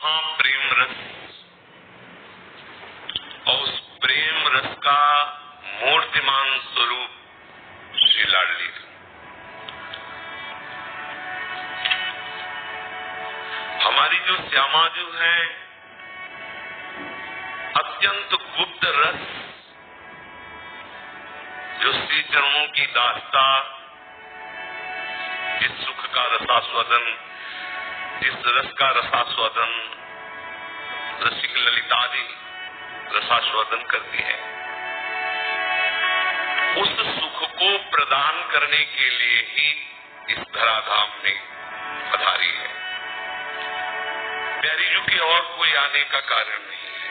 हाँ, प्रेम रस और उस प्रेम रस का मूर्तिमान स्वरूप श्री लाडली। हमारी जो श्यामाजू है, अत्यंत गुप्त रस जो श्री चरणों की दास्ता, जिस सुख का रसास्वादन, जिस रस का रसास्वादन रसिक ललितादि रसास्वादन करती है, उस सुख को प्रदान करने के लिए ही इस धराधाम में पधारी है। प्यारी जी के और कोई आने का कारण नहीं है।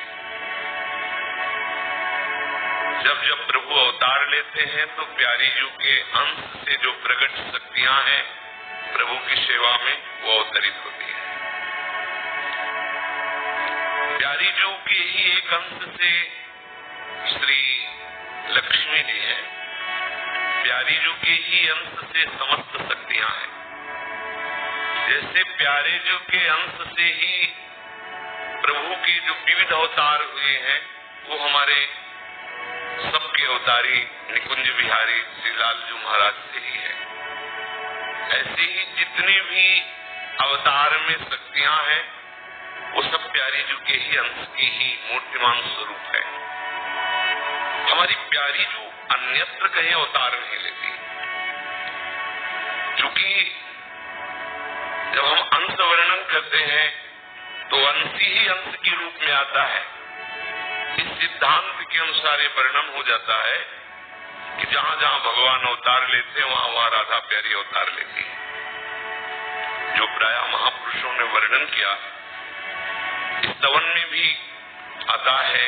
जब जब प्रभु अवतार लेते हैं तो प्यारी जी के अंश से जो प्रकट शक्तियां हैं प्रभु की सेवा में, वो अवतरित होती है। प्यारी जी के ही एक अंश से श्री लक्ष्मी जी है, प्यारी जी के ही अंश से समस्त शक्तियां हैं। जैसे प्यारे जी के अंश से ही प्रभु के जो विविध अवतार हुए हैं, वो हमारे सबके अवतारी निकुंज बिहारी श्री लालजू महाराज से ही है। ऐसे ही जितनी भी अवतार में शक्तियां हैं, वो सब प्यारी जी के ही अंश की ही मूर्तिमान स्वरूप है। हमारी प्यारी जी अन्यत्र कहीं अवतार नहीं लेती, क्योंकि जब हम अंश वर्णन करते हैं तो अंश ही अंश के रूप में आता है। इस सिद्धांत के अनुसार ये वर्णन हो जाता है कि जहां जहां भगवान अवतार लेते हैं वहां वहां राधा प्यारी अवतार लेती है। जो प्रायः महापुरुषों ने वर्णन किया, इस स्तवन में भी आता है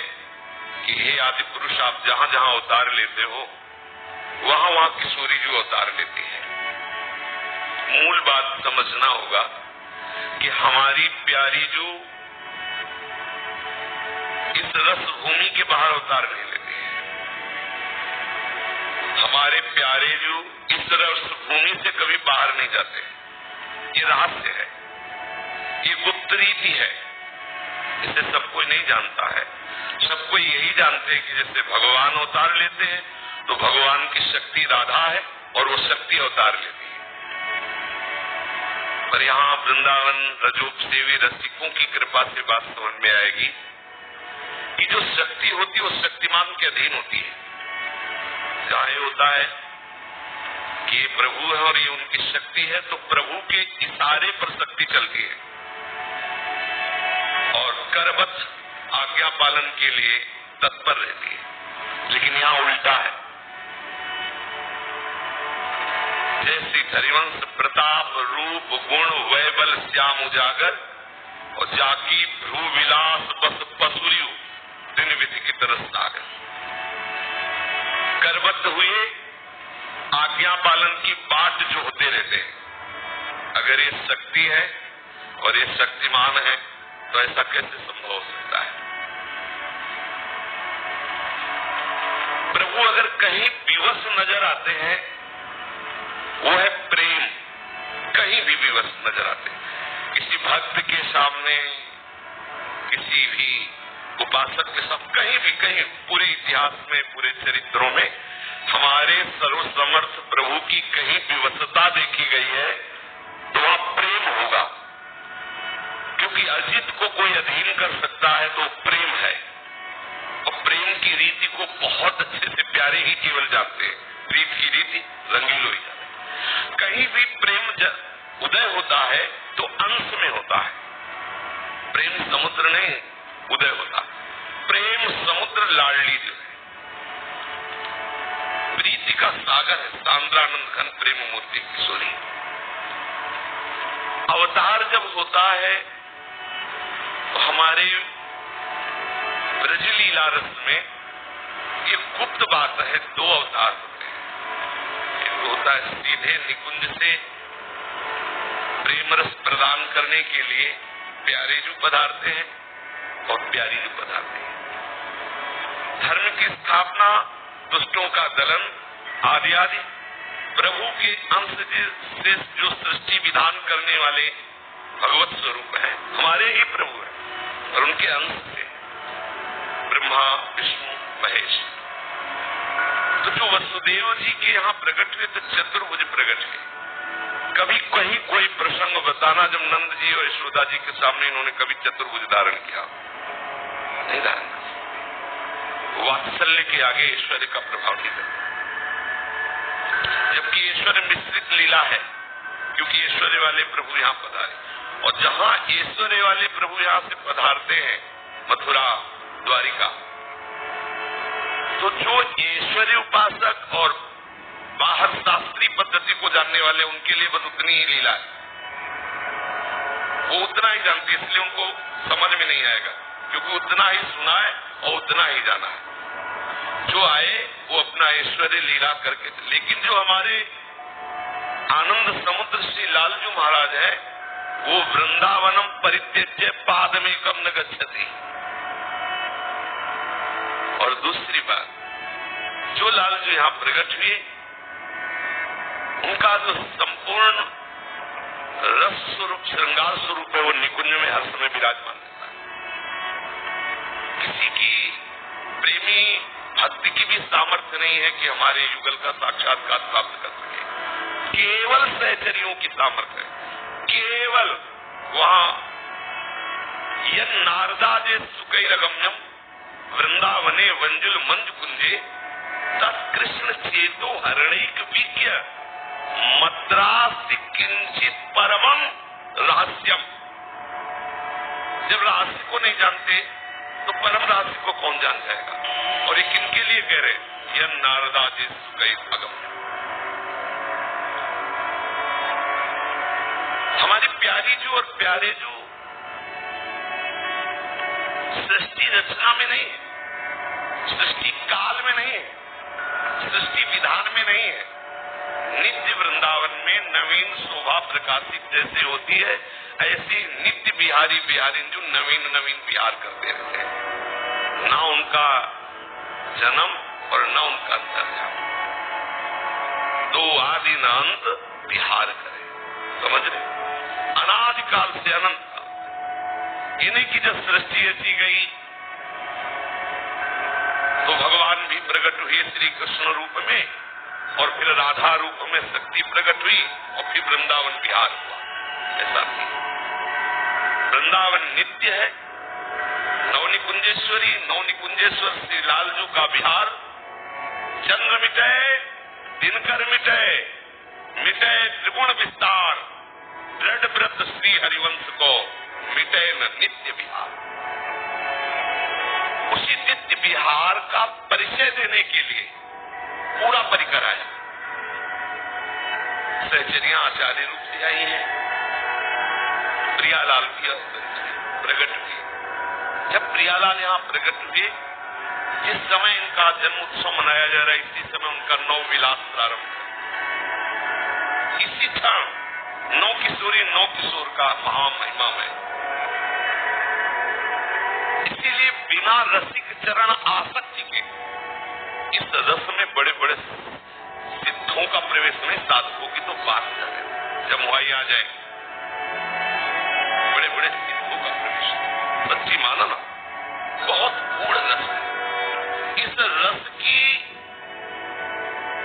कि हे आदि पुरुष, आप जहां जहां अवतार लेते हो वहां वहां किशोरी जी अवतार लेती है। मूल बात समझना होगा कि हमारी प्यारी जो इस रस भूमि के बाहर अवतार नहीं लेती है। हमारे प्यारे जो इस रस भूमि से कभी बाहर नहीं जाते। ये रहस्य है, ये गुप्त रीति है, इसे सब कोई नहीं जानता है। सब कोई यही जानते हैं कि जैसे भगवान अवतार लेते हैं तो भगवान की शक्ति राधा है और वो शक्ति अवतार लेती है। पर यहाँ वृंदावन रजोप सेवी रसिकों की कृपा से बात समझ में आएगी कि जो शक्ति होती है वो शक्तिमान के अधीन होती है। जहाँ ये होता है कि ये प्रभु है और ये उनकी शक्ति है, तो प्रभु के इशारे पर शक्ति चलती है और करवत आज्ञा पालन के लिए तत्पर रहती है। लेकिन यहाँ उल्टा है। जैसे हरिवंश प्रताप रूप गुण वैबल श्याम उजागर और जाकी भ्रू विलास बस पसुरियु दिन विधि की तरस सागर। करबद्ध हुए आज्ञा पालन की बाट जो होते रहते हैं। अगर ये शक्ति है और ये शक्तिमान है तो ऐसा कैसे संभव हो सकता है? प्रभु अगर कहीं विवश नजर आते हैं, वो है प्रेम। कहीं भी विवश नजर आते हैं, किसी भक्त के सामने, किसी भी उपासक के साथ, कहीं भी, कहीं पूरे इतिहास में, पूरे चरित्रों में हमारे सर्वसमर्थ प्रभु की कहीं विवशता देखी गई है तो वहां प्रेम होगा। क्योंकि अजित को कोई अधीन कर सकता है तो प्रेम है, और प्रेम की रीति को बहुत अच्छे से प्यारे ही केवल जानते हैं। प्रीत की रीति रंगीलो ही जाते। कहीं भी प्रेम उदय होता है तो अंश में होता है। प्रेम समुद्र नहीं उदय होता। प्रेम समुद्र लाडली जो है, प्रीति का सागर है, सांद्रानंद घन प्रेम मूर्ति किशोरी। अवतार जब होता है तो हमारे ब्रजलीला रस में ये गुप्त बात है। दो अवतार होते हैं। एक होता है सीधे निकुंज से प्रेम रस प्रदान करने के लिए प्यारे जो पधारते हैं और प्यारी जो पधारते हैं। धर्म की स्थापना, दुष्टों का दलन आदि आदि प्रभु के अंश से जो सृष्टि विधान करने वाले भगवत स्वरूप हैं, हमारे ही प्रभु हैं। और उनके अंश से ब्रह्मा विष्णु महेश। तो जो वसुदेव जी के यहाँ प्रकट हुए तो चतुर्भुज प्रकट हुए। कभी कहीं कोई प्रसंग बताना जब नंद जी और यशोदा जी के सामने इन्होंने कभी चतुर्भुज धारण किया? नहीं धारण। वात्सल्य के आगे ऐश्वर्य का प्रभाव नहीं करता, जबकि ऐश्वर्य मिश्रित लीला है, क्योंकि ऐश्वर्य वाले प्रभु यहाँ पधारे। और जहाँ ऐश्वर्य वाले प्रभु यहाँ से पधारते हैं, मथुरा द्वारिका, तो जो ऐश्वर्य उपासक और बाहर शास्त्रीय पद्धति को जानने वाले, उनके लिए बस उतनी ही लीला है, वो उतना ही जानती, इसलिए उनको समझ में नहीं आएगा, क्योंकि उतना ही सुना है और उतना ही जाना है। जो आए वो अपना ऐश्वर्य लीला करके। लेकिन जो हमारे आनंद समुद्र श्री लालजू महाराज है, वो वृंदावनम परित्यज्य पादमेकम न गच्छति। और दूसरी बात, जो लालजू यहाँ प्रकट हुए, उनका जो संपूर्ण रस स्वरूप श्रृंगार स्वरूप है, वो निकुंज में हर समय विराजमान रहता है। किसी की प्रेमी भक्ति की भी सामर्थ्य नहीं है कि हमारे युगल का साक्षात्कार प्राप्त कर सके। केवल सहचरियों की सामर्थ्य है, केवल वहाँ यन नारदाजे सुकैरगम्यम वृंदावने वंजुल मंज कुंजे तत्कृष्ण चेतो हरणिक विज्ञ मद्रासी किंचित परमम रहस्यम। जब रहस्य को नहीं जानते तो परम रहस्य को कौन जान जाएगा? और ये किनके लिए कह रहे? यह नारदाजी सुकैरगम्यम। हमारी प्यारी जो और प्यारे जो सृष्टि रचना में नहीं है, सृष्टि काल में नहीं है, सृष्टि विधान में नहीं है। नित्य वृंदावन में नवीन शोभा प्रकाशित जैसे होती है, ऐसी नित्य बिहारी बिहारी जो नवीन नवीन बिहार करते रहते हैं। ना उनका जन्म और न उनका अंतर्धान, दो आदि न अंत बिहार करे। समझ रहे? अनादिकाल से अनंत इन्हीं की जब सृष्टि रची गई तो भगवान भी प्रकट हुए श्री कृष्ण रूप में, और फिर राधा रूप में शक्ति प्रकट हुई, और फिर वृंदावन बिहार हुआ। ऐसा नहीं, वृंदावन नित्य है। नवनिकुंजेश्वरी नवनिकुंजेश्वर श्री लालजू का बिहार, चंद्र मिटे दिनकर मिटे, मिटे त्रिगुण विस्तार, दृढ़ व्रत श्री हरिवंश को मिटे न नित्य बिहार। उसी नित्य बिहार का परिचय देने के लिए पूरा परिकर आया। सहचरियां आचार्य रूप से आई हैं, प्रियालाल भी प्रकट हुए। जब प्रियालाल यहाँ प्रकट हुए, जिस समय इनका जन्म उत्सव मनाया जा रहा है, इसी समय उनका नौ विलास प्रारंभ है। इसी क्षण नौ किशोरी नौ किशोर का महामहिमा में, इसीलिए बिना रसिक चरण आसक्ति के इस रस में बड़े बड़े सिद्धों का प्रवेश नहीं, साधकों की तो बात है। जब मुहाई आ जाए बड़े बड़े सिद्धों का प्रवेश, सच्ची माना ना, बहुत गूढ़ रस है। इस रस की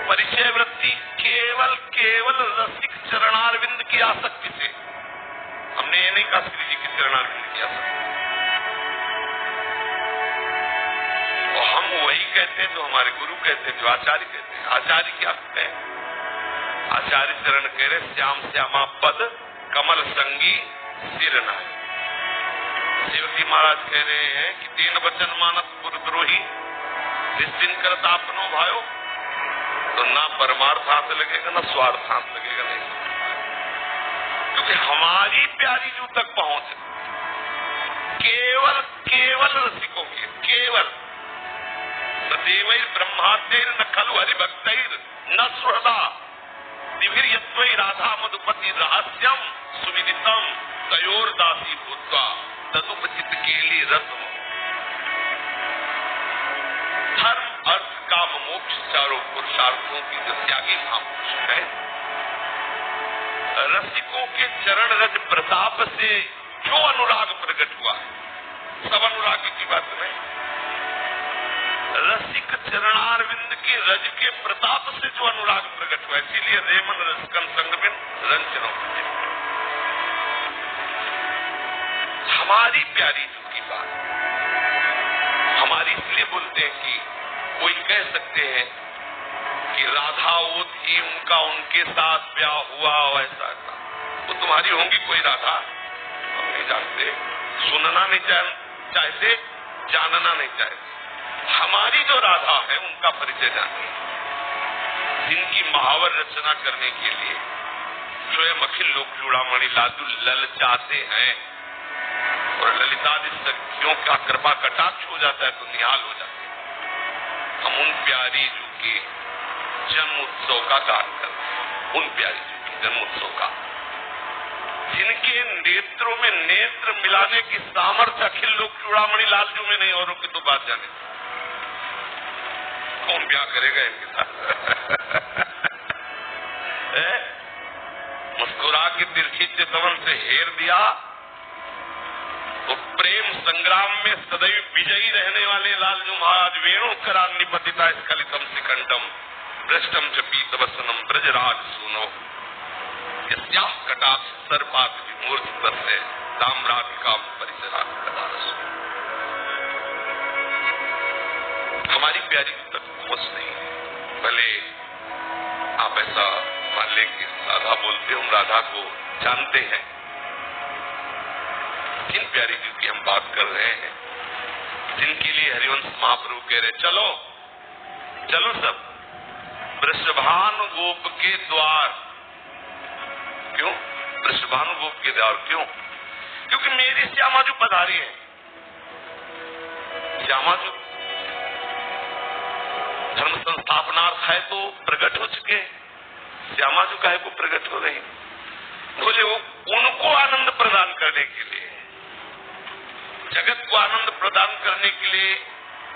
परिचय वृत्ति केवल केवल रसिक चरणारविंद की आसक्ति से। हमने ये नहीं कहा श्री जी की चरणारविंद की आसक्ति, तो हम वही कहते हैं जो हमारे गुरु कहते हैं, जो आचार्य कहते हैं। आचार्य क्या कहते हैं? आचार्य चरण कह रहे श्याम श्यामा पद कमल संगी सिर नाय। शिवजी महाराज कह रहे हैं कि तीन वचन मानस पुरद्रोही निश्चिन करता अपनो भायो, तो ना परमार्थ हाथ लगेगा ना स्वार्थ हाथ लगेगा, नहीं। क्योंकि हमारी प्यारी जू तक पहुंच केवल केवल रसिकों की, केवल देवैर ब्रह्माद्यैर न खलु हरिभक्तैर न सुहृदा दिभिर्यत्वै राधा मधुपति रहस्यम सुविदितम तयोर दासी भूत्वा तदुपचित केली रसम। धर्म अर्थ काम मोक्ष चारों पुरुषार्थों की जो त्यागी महापुरुष है, रसिकों के चरण रज प्रताप से जो अनुराग प्रकट हुआ है, बात नहीं। रसिक चरणारविंद के रज के प्रताप से जो अनुराग प्रकट हुआ, इसीलिए रेमन रसकन संगमिन रंजनों। हमारी प्यारी जो की बात हमारी, इसलिए बोलते हैं कि कोई कह सकते हैं कि राधा वो थी, उनका उनके साथ ब्याह हुआ वैसा था, वो तुम्हारी होंगी कोई राधा, हम नहीं जानते, सुनना नहीं चाहते, जानना नहीं चाहते। हमारी जो राधा है उनका परिचय जानिए, जिनकी महावर रचना करने के लिए स्वयं अखिल लोक चूड़ामणि लादू ललचाते हैं और ललितादि सखियों का कृपा कटाक्ष हो जाता है तो निहाल हो जाते हैं। हम उन प्यारी जी के जन्म उत्सव का गान करते हैं, उन प्यारी जी के जन्म उत्सव का, जिनके नेत्रों में नेत्र मिलाने की सामर्थ्य अखिल लोक चूड़ामणि लालजू में नहीं, औरों की तो बात जाने। कौन ब्याह करेगा इनके साथ? मुस्कुरा के तिरछी चितवन से हेर दिया तो प्रेम संग्राम में सदैव विजयी रहने वाले लालजू महाराज वेणु करान्नि पतिता स्खलितम शिखंडम भ्रष्टम च पीतवसनम ब्रजराज सुनो यस्याः कटाक्ष सर्पात विमूर्तितस्य ताम्राधिकाम परिसरात् कदारसु। हमारी प्यारी तक पहुंच नहीं है। भले आप ऐसा मान लें कि राधा बोलते, हम राधा को जानते हैं, जिन प्यारी जी की हम बात कर रहे हैं, जिनके लिए हरिवंश महाप्रभु कह रहे चलो चलो सब वृषभानु गोप के द्वार। क्यों वृषभानु गोप के द्वार? क्यों? क्योंकि मेरी श्यामा जो पधारी है, श्यामा जो धर्म संस्थापनार्थ है तो प्रकट हो चुके, श्यामा जो काहे को प्रकट हो रही? बोले वो उनको आनंद प्रदान करने के लिए, जगत को आनंद प्रदान करने के लिए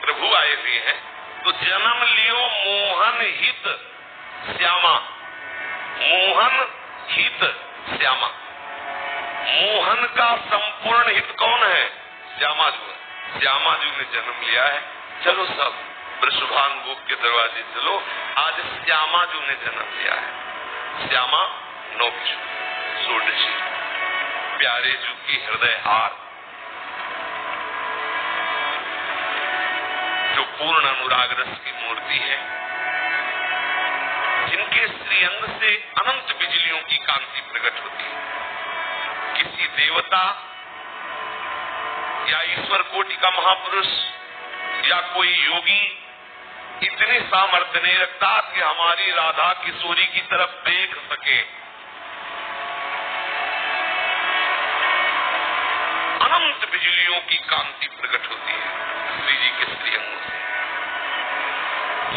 प्रभु आए हुए हैं। तो जन्म लियो मोहन हित श्यामा, मोहन हित श्यामा। मोहन का संपूर्ण हित कौन है? श्यामा जी है। श्यामा जी ने जन्म लिया है। चलो सब वृषभान गोप के दरवाजे चलो, आज श्यामा जी ने जन्म लिया है। श्यामा नौकिशोर षोडशी, प्यारे जी की हृदय हार, जो पूर्ण अनुराग रस की मूर्ति है, जिनके श्रीअंग से अनंत बिजलियों की कांति प्रकट होती है। किसी देवता या ईश्वर कोटि का महापुरुष या कोई योगी इतनी सामर्थ्य नहीं रखता कि हमारी राधा किशोरी की तरफ देख सके। अनंत बिजलियों की कांति प्रकट होती है श्री जी के श्रीअंगों से।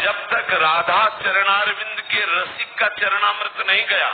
जब तक राधा चरणारविंद के रसिक का चरणामृत नहीं गया,